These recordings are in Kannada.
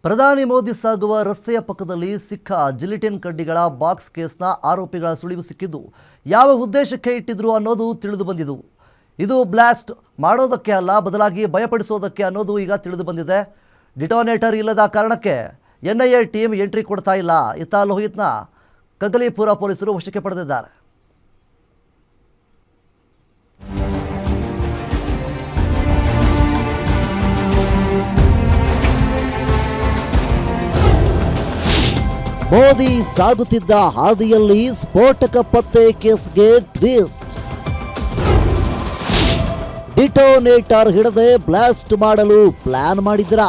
ಪ್ರಧಾನಿ ಮೋದಿ ಸಾಗುವ ರಸ್ತೆಯ ಪಕ್ಕದಲ್ಲಿ ಸಿಕ್ಕ ಜಿಲಿಟಿನ್ ಕಡ್ಡಿಗಳ ಬಾಕ್ಸ್ ಕೇಸ್ನ ಆರೋಪಿಗಳ ಸುಳಿವು ಸಿಕ್ಕಿದ್ದು ಯಾವ ಉದ್ದೇಶಕ್ಕೆ ಇಟ್ಟಿದ್ರು ಅನ್ನೋದು ತಿಳಿದು ಬಂದಿದ್ದು. ಇದು ಬ್ಲಾಸ್ಟ್ ಮಾಡೋದಕ್ಕೆ ಅಲ್ಲ, ಬದಲಾಗಿ ಭಯಪಡಿಸೋದಕ್ಕೆ ಅನ್ನೋದು ಈಗ ತಿಳಿದು ಬಂದಿದೆ. ಡಿಟೋನೇಟರ್ ಇಲ್ಲದ ಕಾರಣಕ್ಕೆ ಎನ್ಐಎ ಟೀಮ್ ಎಂಟ್ರಿ ಕೊಡ್ತಾ ಇಲ್ಲ. ಇತ್ತ ಲೋಹಿತ್ನ ಕಗ್ಗಲೀಪುರ ಪೊಲೀಸರು ವಶಕ್ಕೆ ಪಡೆದಿದ್ದಾರೆ. ಮೋದಿ ಸಾಗುತ್ತಿದ್ದ ಹಾದಿಯಲ್ಲಿ ಸ್ಫೋಟಕ ಪತ್ತೆ ಕೇಸ್ಗೆ ಟ್ವಿಸ್ಟ್. ಡಿಟೋನೇಟರ್ ಹಿಡದೆ ಬ್ಲಾಸ್ಟ್ ಮಾಡಲು ಪ್ಲಾನ್ ಮಾಡಿದ್ರ?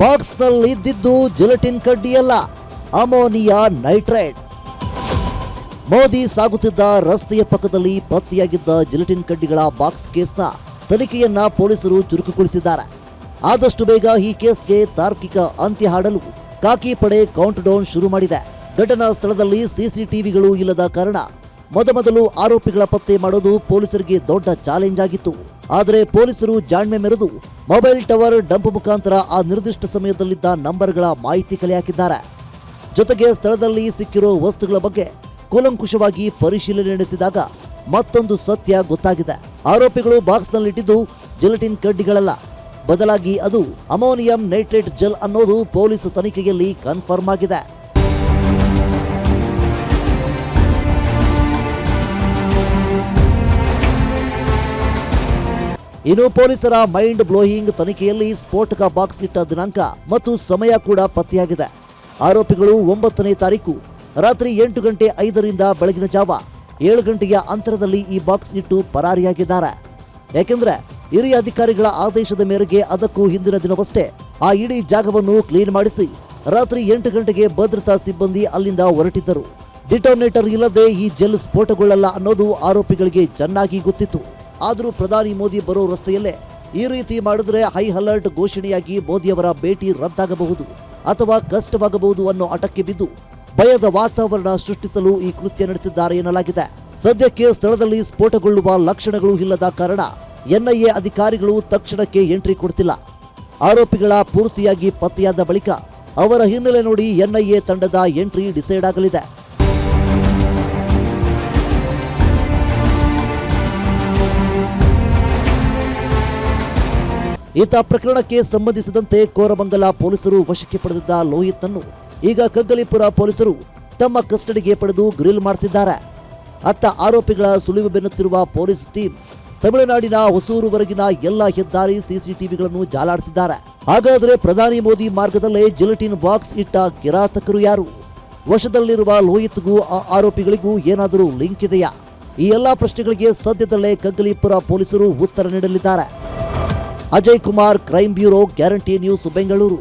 ಬಾಕ್ಸ್ನಲ್ಲಿ ಇದ್ದಿದ್ದು ಜಿಲೆಟಿನ್ ಕಡ್ಡಿಯಲ್ಲ, ಅಮೋನಿಯಾ ನೈಟ್ರೇಟ್. ಮೋದಿ ಸಾಗುತ್ತಿದ್ದ ರಸ್ತೆಯ ಪಕ್ಕದಲ್ಲಿ ಪತ್ತೆಯಾಗಿದ್ದ ಜಿಲೆಟಿನ್ ಕಡ್ಡಿಗಳ ಬಾಕ್ಸ್ ಕೇಸ್ನ ತನಿಖೆಯನ್ನ ಪೊಲೀಸರು ಚುರುಕುಗೊಳಿಸಿದ್ದಾರೆ. ಆದಷ್ಟು ಬೇಗ ಈ ಕೇಸ್ಗೆ ತಾರ್ಕಿಕ ಅಂತ್ಯ ಹಾಡಲು ಖಾಕಿ ಪಡೆ ಕೌಂಟ್ ಡೌನ್ ಶುರು ಮಾಡಿದೆ. ಘಟನಾ ಸ್ಥಳದಲ್ಲಿ ಸಿಸಿಟಿವಿಗಳು ಇಲ್ಲದ ಕಾರಣ ಮೊದಮೊದಲು ಆರೋಪಿಗಳ ಪತ್ತೆ ಮಾಡೋದು ಪೊಲೀಸರಿಗೆ ದೊಡ್ಡ ಚಾಲೆಂಜ್ ಆಗಿತ್ತು. ಆದರೆ ಪೊಲೀಸರು ಜಾಣ್ಮೆ ಮೆರೆದು ಮೊಬೈಲ್ ಟವರ್ ಡಂಪ್ ಮುಖಾಂತರ ಆ ನಿರ್ದಿಷ್ಟ ಸಮಯದಲ್ಲಿದ್ದ ನಂಬರ್ಗಳ ಮಾಹಿತಿ ಕಲೆ ಹಾಕಿದ್ದಾರೆ. ಜೊತೆಗೆ ಸ್ಥಳದಲ್ಲಿ ಸಿಕ್ಕಿರೋ ವಸ್ತುಗಳ ಬಗ್ಗೆ ಕೂಲಂಕುಷವಾಗಿ ಪರಿಶೀಲನೆ ನಡೆಸಿದಾಗ ಮತ್ತೊಂದು ಸತ್ಯ ಗೊತ್ತಾಗಿದೆ. ಆರೋಪಿಗಳು ಬಾಕ್ಸ್ನಲ್ಲಿಟ್ಟಿದ್ದು ಜಿಲೆಟಿನ್ ಕಡ್ಡಿಗಳಲ್ಲ, ಬದಲಾಗಿ ಅದು ಅಮೋನಿಯಂ ನೈಟ್ರೇಟ್ ಜೆಲ್ ಅನ್ನೋದು ಪೊಲೀಸ್ ತನಿಖೆಯಲ್ಲಿ ಕನ್ಫರ್ಮ್ ಆಗಿದೆ. ಇನ್ನು ಪೊಲೀಸರ ಮೈಂಡ್ ಬ್ಲೋಯಿಂಗ್ ತನಿಖೆಯಲ್ಲಿ ಸ್ಫೋಟಕ ಬಾಕ್ಸ್ ಇಟ್ಟ ದಿನಾಂಕ ಮತ್ತು ಸಮಯ ಕೂಡ ಪತ್ತೆಯಾಗಿದೆ. ಆರೋಪಿಗಳು 9ನೇ ತಾರೀಕು ರಾತ್ರಿ 8 ಗಂಟೆ 5ರಿಂದ ಬೆಳಗಿನ ಜಾವ 7 ಗಂಟೆಯ ಅಂತರದಲ್ಲಿ ಈ ಬಾಕ್ಸ್ ಇಟ್ಟು ಪರಾರಿಯಾಗಿದ್ದಾರೆ. ಯಾಕೆಂದ್ರೆ ಹಿರಿಯ ಅಧಿಕಾರಿಗಳ ಆದೇಶದ ಮೇರೆಗೆ ಅದಕ್ಕೂ ಹಿಂದಿನ ದಿನವಷ್ಟೇ ಆ ಇಡೀ ಜಾಗವನ್ನು ಕ್ಲೀನ್ ಮಾಡಿಸಿ ರಾತ್ರಿ 8 ಗಂಟೆಗೆ ಭದ್ರತಾ ಸಿಬ್ಬಂದಿ ಅಲ್ಲಿಂದ ಹೊರಟಿದ್ದರು. ಡಿಟೋನೇಟರ್ ಇಲ್ಲದೆ ಈ ಜೆಲ್ ಸ್ಫೋಟಗೊಳ್ಳಲ್ಲ ಅನ್ನೋದು ಆರೋಪಿಗಳಿಗೆ ಚೆನ್ನಾಗಿ ಗೊತ್ತಿತ್ತು. ಆದರೂ ಪ್ರಧಾನಿ ಮೋದಿ ಬರೋ ರಸ್ತೆಯಲ್ಲೇ ಈ ರೀತಿ ಮಾಡಿದ್ರೆ ಹೈ ಅಲರ್ಟ್ ಘೋಷಣೆಯಾಗಿ ಮೋದಿಯವರ ಭೇಟಿ ರದ್ದಾಗಬಹುದು ಅಥವಾ ಕಷ್ಟವಾಗಬಹುದು ಅನ್ನೋ ಹಠಕ್ಕೆ ಬಿದ್ದು ಭಯದ ವಾತಾವರಣ ಸೃಷ್ಟಿಸಲು ಈ ಕೃತ್ಯ ನಡೆಸಿದ್ದಾರೆ ಎನ್ನಲಾಗಿದೆ. ಸದ್ಯಕ್ಕೆ ಸ್ಥಳದಲ್ಲಿ ಸ್ಫೋಟಗೊಳ್ಳುವ ಲಕ್ಷಣಗಳು ಇಲ್ಲದ ಕಾರಣ ಎನ್ಐಎ ಅಧಿಕಾರಿಗಳು ತಕ್ಷಣಕ್ಕೆ ಎಂಟ್ರಿ ಕೊಡ್ತಿಲ್ಲ. ಆರೋಪಿಗಳ ಪೂರ್ತಿಯಾಗಿ ಪತ್ತೆಯಾದ ಬಳಿಕ ಅವರ ಹಿನ್ನೆಲೆ ನೋಡಿ ಎನ್ಐಎ ತಂಡದ ಎಂಟ್ರಿ ಡಿಸೈಡ್ ಆಗಲಿದೆ. ಈತ ಪ್ರಕರಣಕ್ಕೆ ಸಂಬಂಧಿಸಿದಂತೆ ಕೋರಮಂಗಲ ಪೊಲೀಸರು ವಶಕ್ಕೆ ಪಡೆದಿದ್ದ ಲೋಹಿತ್ನನ್ನು ಈಗ ಕಗ್ಗಲೀಪುರ ಪೊಲೀಸರು ತಮ್ಮ ಕಸ್ಟಡಿಗೆ ಪಡೆದು ಗ್ರಿಲ್ ಮಾಡ್ತಿದ್ದಾರೆ. ಅತ್ತ ಆರೋಪಿಗಳ ಸುಳಿವು ಬೆನ್ನುತ್ತಿರುವ ಪೊಲೀಸ್ ಟೀಮ್ ತಮಿಳುನಾಡಿನ ಹೊಸೂರುವರೆಗಿನ ಎಲ್ಲ ಹೆದ್ದಾರಿ ಸಿಸಿಟಿವಿಗಳನ್ನು ಜಾಲಾಡ್ತಿದ್ದಾರೆ. ಹಾಗಾದರೆ ಪ್ರಧಾನಿ ಮೋದಿ ಮಾರ್ಗದಲ್ಲೇ ಜಿಲೆಟಿನ್ ಬಾಕ್ಸ್ ಇಟ್ಟ ಕಿರಾತಕರು ಯಾರು? ವಶದಲ್ಲಿರುವ ಲೋಹಿತ್ಗೂ ಆ ಆರೋಪಿಗಳಿಗೂ ಏನಾದರೂ ಲಿಂಕ್ ಇದೆಯಾ? ಈ ಎಲ್ಲಾ ಪ್ರಶ್ನೆಗಳಿಗೆ ಸದ್ಯದಲ್ಲೇ ಕಗ್ಗಲೀಪುರ ಪೊಲೀಸರು ಉತ್ತರ ನೀಡಲಿದ್ದಾರೆ. Ajay Kumar, crime bureau, guarantee news, Bengaluru.